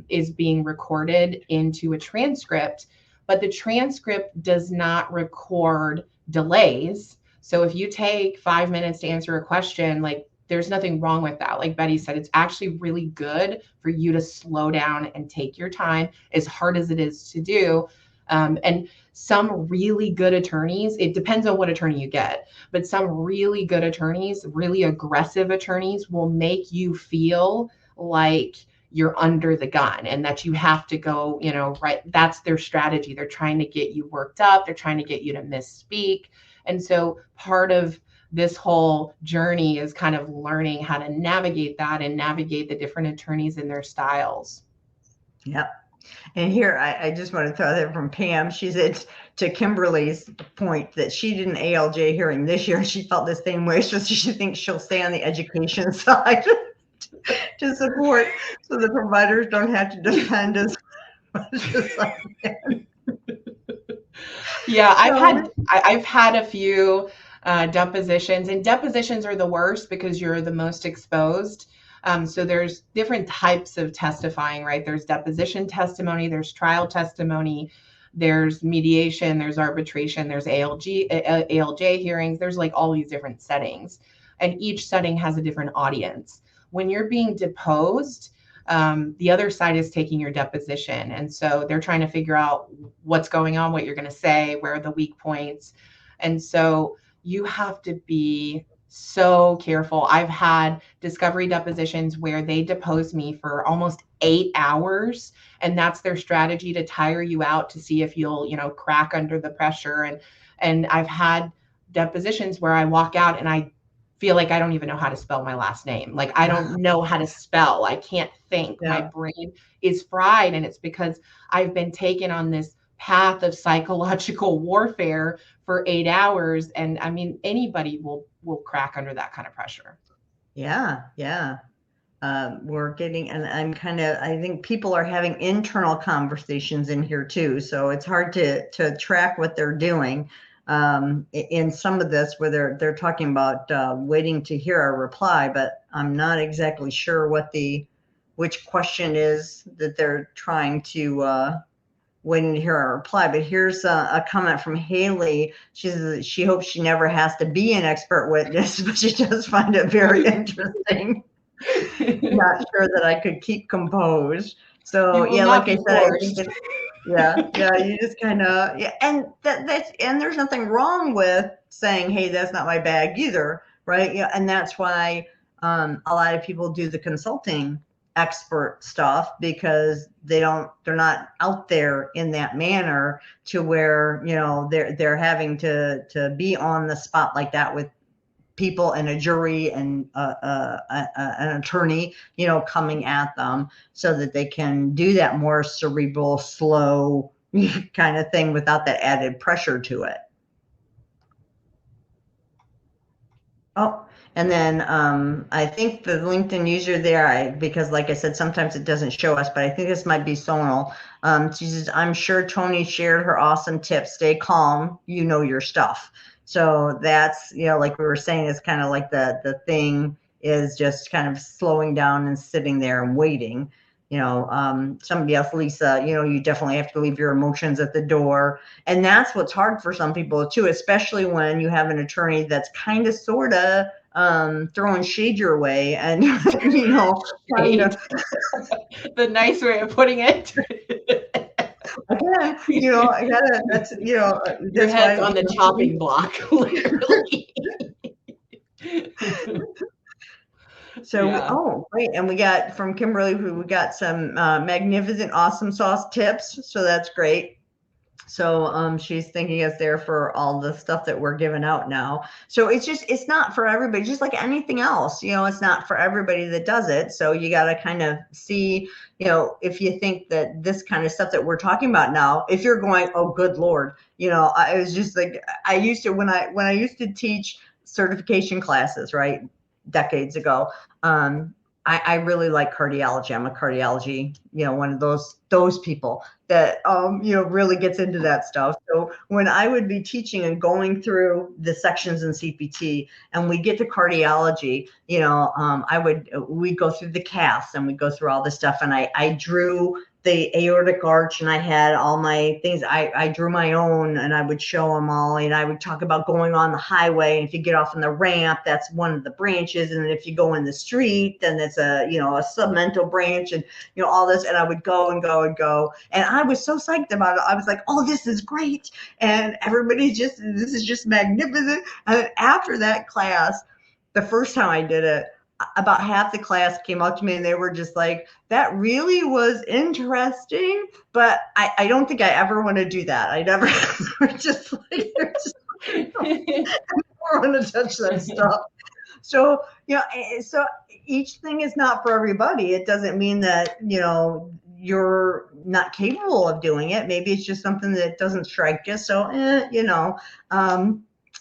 is being recorded into a transcript, but the transcript does not record delays. So if you take 5 minutes to answer a question, like, there's nothing wrong with that. Like Betty said, it's actually really good for you to slow down and take your time, as hard as it is to do. And some really good attorneys, it depends on what attorney you get, but some really good attorneys, really aggressive attorneys, will make you feel like you're under the gun and that you have to go, right. That's their strategy. They're trying to get you worked up. They're trying to get you to misspeak. And so part of this whole journey is kind of learning how to navigate that and navigate the different attorneys and their styles. Yep. And here, I just want to throw that from Pam. She said to Kimberly's point that she did an ALJ hearing this year. She felt the same way. So she thinks she'll stay on the education side to support, so the providers don't have to defend as much as I can. Yeah, I've had a few depositions, and depositions are the worst because you're the most exposed. So there's different types of testifying, right? There's deposition testimony, there's trial testimony, there's mediation, there's arbitration, there's ALJ hearings. There's like all these different settings, and each setting has a different audience. When you're being deposed, the other side is taking your deposition. And so they're trying to figure out what's going on, what you're going to say, where are the weak points. And so you have to be so careful. I've had discovery depositions where they depose me for almost 8 hours, and that's their strategy to tire you out, to see if you'll, crack under the pressure. And I've had depositions where I walk out and I feel like I don't even know how to spell my last name. Like, I don't know how to spell. I can't think. Yeah. My brain is fried. And it's because I've been taken on this path of psychological warfare for 8 hours. And I mean, anybody will crack under that kind of pressure. Yeah. Yeah. We're getting, and I think people are having internal conversations in here too. So it's hard to track what they're doing. In some of this where they're talking about waiting to hear our reply, but I'm not exactly sure which question is that they're trying to waiting to hear our reply. But here's a comment from Haley. She says she hopes she never has to be an expert witness, but she does find it very interesting. Not sure that I could keep composed. So yeah, like I said, I think yeah, you just kind of, and and there's nothing wrong with saying, hey, that's not my bag either, right? Yeah, and that's why a lot of people do the consulting expert stuff, because they're not out there in that manner to where they're having to be on the spot like that with people and a jury and an attorney, coming at them, so that they can do that more cerebral, slow kind of thing without that added pressure to it. Oh, and then I think the LinkedIn user there, because like I said, sometimes it doesn't show us, but I think this might be Sonal. She says, I'm sure Toni shared her awesome tips. Stay calm, you know your stuff. So that's, like we were saying, is kind of like the thing is just kind of slowing down and sitting there and waiting. Somebody else, Lisa, you definitely have to leave your emotions at the door. And that's what's hard for some people too, especially when you have an attorney that's kind of sort of throwing shade your way and, the nice way of putting it. Again, I gotta, that's, your head's on the chopping block, literally. So, oh, great. And we got from Kimberly, we got some magnificent, awesome sauce tips. So that's great. So she's thanking us there for all the stuff that we're giving out now. So it's not for everybody, just like anything else, it's not for everybody that does it. So you got to kind of see, if you think that this kind of stuff that we're talking about now, if you're going, oh, good Lord, I was just like, I used to, when I used to teach certification classes, right, decades ago, I really like cardiology. I'm a cardiology, one of those people that, really gets into that stuff. So when I would be teaching and going through the sections in CPT and we get to cardiology, we'd go through the caths and we'd go through all this stuff. And I drew the aortic arch and I had all my things. I drew my own and I would show them all. And I would talk about going on the highway. And if you get off on the ramp, that's one of the branches. And then if you go in the street, then it's a submental branch and, all this. And I would go and go and go. And I was so psyched about it. I was like, oh, this is great. And this is just magnificent. And then after that class, the first time I did it, about half the class came up to me and they were just like, that really was interesting, but I don't think I ever want to do that. I never just like, I never want to touch that stuff. So, so each thing is not for everybody. It doesn't mean that, you're not capable of doing it. Maybe it's just something that doesn't strike you. So,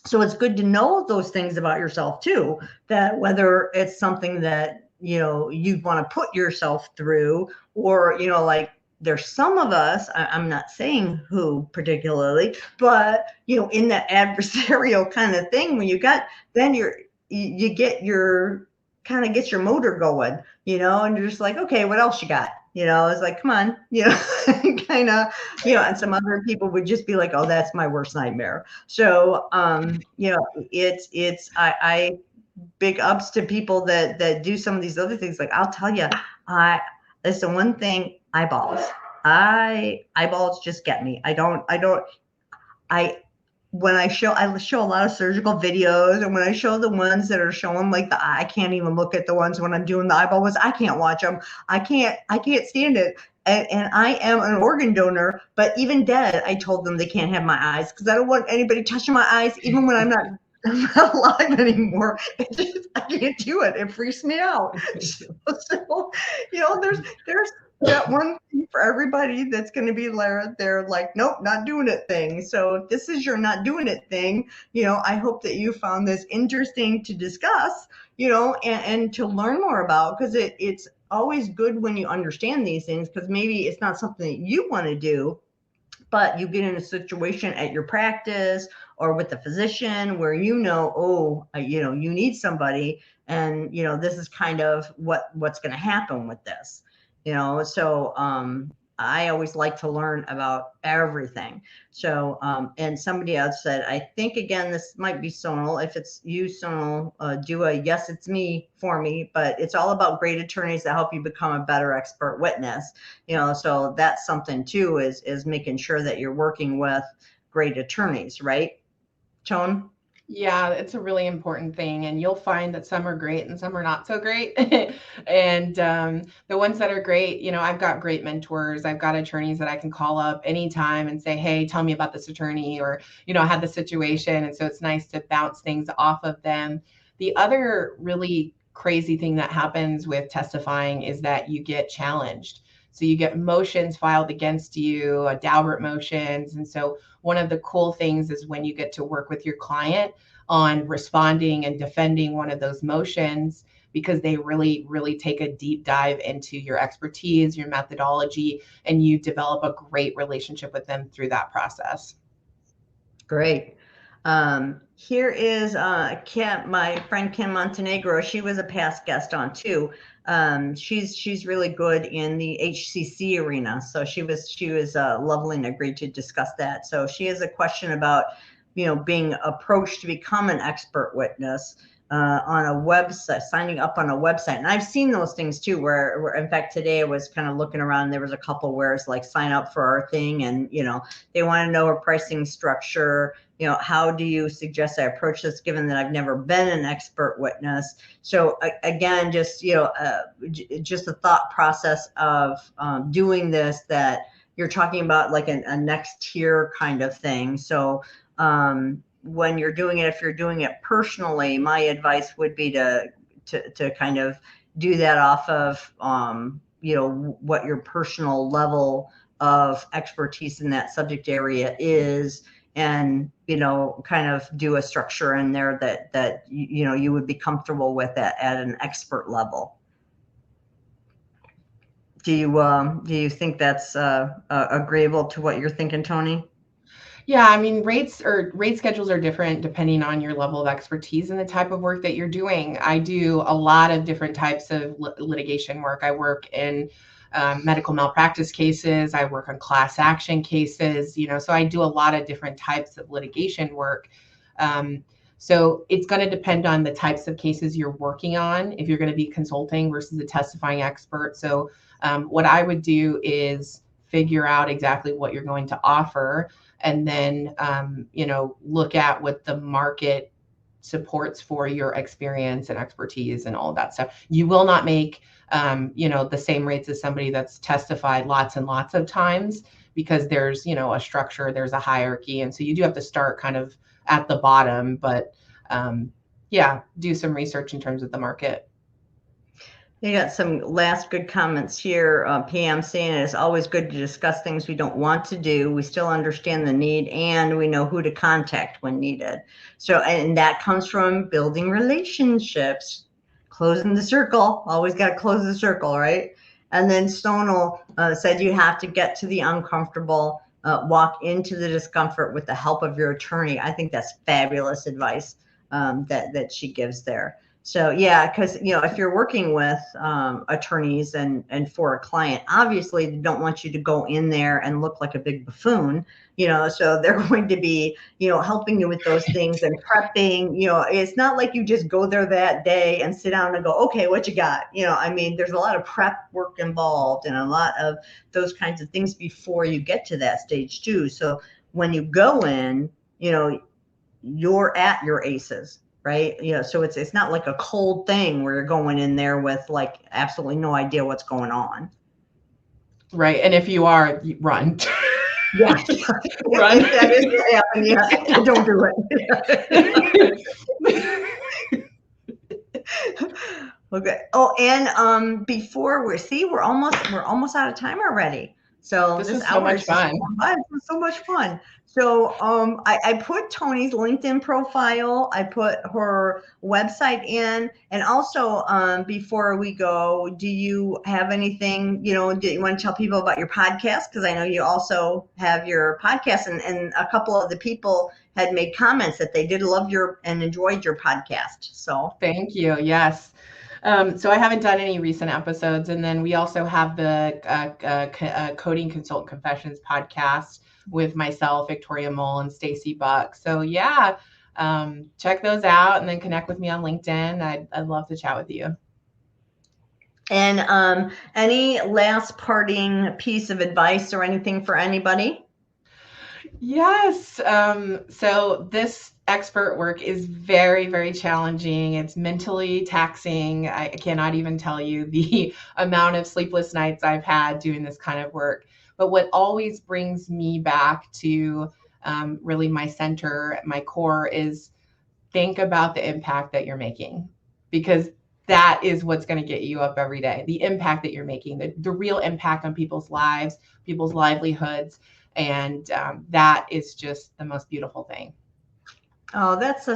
so it's good to know those things about yourself too, that whether it's something that, you'd want to put yourself through, or, like there's some of us, I'm not saying who particularly, but, in that adversarial kind of thing, when then you get your kind of gets your motor going, and you're just like, okay, what else you got? It's like, come on, kind of, and some other people would just be like, oh, that's my worst nightmare. So, I big ups to people that do some of these other things. Like, I'll tell you, it's the one thing, eyeballs just get me. When I show a lot of surgical videos, and when I show the ones that are showing like the eye, I can't even look at the ones when I'm doing the eyeball ones. I can't watch them. I can't stand it. And I am an organ donor, but even dead, I told them they can't have my eyes because I don't want anybody touching my eyes, even when I'm not alive anymore. I can't do it. It freaks me out. So there's that one thing for everybody that's going to be there. They're like, nope, not doing it thing. So if this is your not doing it thing, I hope that you found this interesting to discuss, and to learn more about, because it's always good when you understand these things, because maybe it's not something that you want to do, but you get in a situation at your practice or with the physician where you need somebody, and this is kind of what's going to happen with this. So I always like to learn about everything. So, and somebody else said, I think, again, this might be Sonal. If it's you, Sonal, do a yes, it's me for me, but it's all about great attorneys that help you become a better expert witness. So that's something too, is making sure that you're working with great attorneys, right? Tone? Yeah, it's a really important thing. And you'll find that some are great and some are not so great. And the ones that are great, I've got great mentors. I've got attorneys that I can call up anytime and say, hey, tell me about this attorney, or, I had the situation. And so it's nice to bounce things off of them. The other really crazy thing that happens with testifying is that you get challenged. So you get motions filed against you, Daubert motions. And so one of the cool things is when you get to work with your client on responding and defending one of those motions, because they really, really take a deep dive into your expertise, your methodology, and you develop a great relationship with them through that process. Great. Here is Kim, my friend Kim Montenegro. She was a past guest on too. She's really good in the HCC arena. So she was lovely and agreed to discuss that. So she has a question about, being approached to become an expert witness on a website, signing up on a website. And I've seen those things too, where in fact, today I was kind of looking around, there was a couple where it's like, sign up for our thing. And, they want to know a pricing structure. How do you suggest I approach this, given that I've never been an expert witness? So again, just, just the thought process of doing this, that, you're talking about like a next tier kind of thing. So when you're doing it, if you're doing it personally, my advice would be to kind of do that off of what your personal level of expertise in that subject area is, and kind of do a structure in there that you would be comfortable with at an expert level. Do you think that's agreeable to what you're thinking, Toni? Yeah, I mean, rate schedules are different depending on your level of expertise and the type of work that you're doing. I do a lot of different types of litigation work. I work in medical malpractice cases. I work on class action cases, so I do a lot of different types of litigation work. So it's going to depend on the types of cases you're working on, if you're going to be consulting versus a testifying expert. So what I would do is figure out exactly what you're going to offer, and then look at what the market supports for your experience and expertise and all of that stuff. You will not make the same rates as somebody that's testified lots and lots of times, because there's a structure, there's a hierarchy, and so you do have to start kind of at the bottom, but do some research in terms of the market. You got some last good comments here. Pam saying it's always good to discuss things we don't want to do. We still understand the need, and we know who to contact when needed. So, and that comes from building relationships, closing the circle. Always got to close the circle, right? And then Stonal said you have to get to the uncomfortable, walk into the discomfort with the help of your attorney. I think that's fabulous advice that she gives there. So yeah, because if you're working with attorneys and for a client, obviously they don't want you to go in there and look like a big buffoon, so they're going to be helping you with those things and prepping. It's not like you just go there that day and sit down and go, okay, what you got? I mean, there's a lot of prep work involved and a lot of those kinds of things before you get to that stage too. So when you go in, you're at your aces. Right. So it's not like a cold thing where you're going in there with like absolutely no idea what's going on. Right. And if you are, run. Yeah. Run. That is what happened. Yeah. Don't do it. Okay. Oh, and before we're almost out of time already. So this is so much fun. It was so much fun. So I put Toni's LinkedIn profile, I put her website in, and also before we go, do you have anything, do you want to tell people about your podcast? Because I know you also have your podcast, and a couple of the people had made comments that they did love and enjoyed your podcast. So thank you. Yes. So I haven't done any recent episodes. And then we also have the Coding Consult Confessions podcast with myself, Victoria Mole, and Stacy Buck. So yeah, check those out and then connect with me on LinkedIn. I'd love to chat with you. And any last parting piece of advice or anything for anybody? Yes. So this expert work is very, very challenging. It's mentally taxing. I cannot even tell you the amount of sleepless nights I've had doing this kind of work. But what always brings me back to really my center, my core, is think about the impact that you're making, because that is what's going to get you up every day. The impact that you're making, the real impact on people's lives, people's livelihoods. And that is just the most beautiful thing. Oh, that's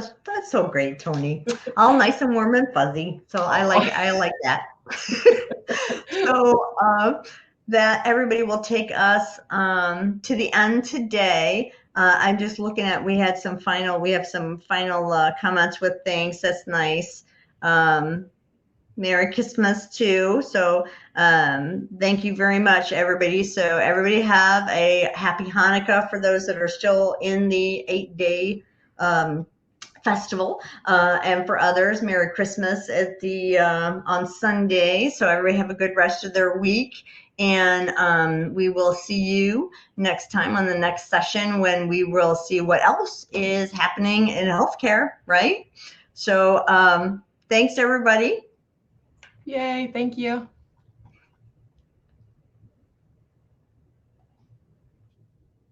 so great, Toni. All nice and warm and fuzzy. So I like that. So that everybody will take us to the end today. I'm just looking at, we have some final comments with thanks. That's nice. Merry Christmas too. So thank you very much, everybody. So everybody have a happy Hanukkah for those that are still in the 8-day festival, and for others, Merry Christmas at the on Sunday. So everybody have a good rest of their week, and we will see you next time on the next session, when we will see what else is happening in healthcare, right? So thanks, everybody. Yay, thank you.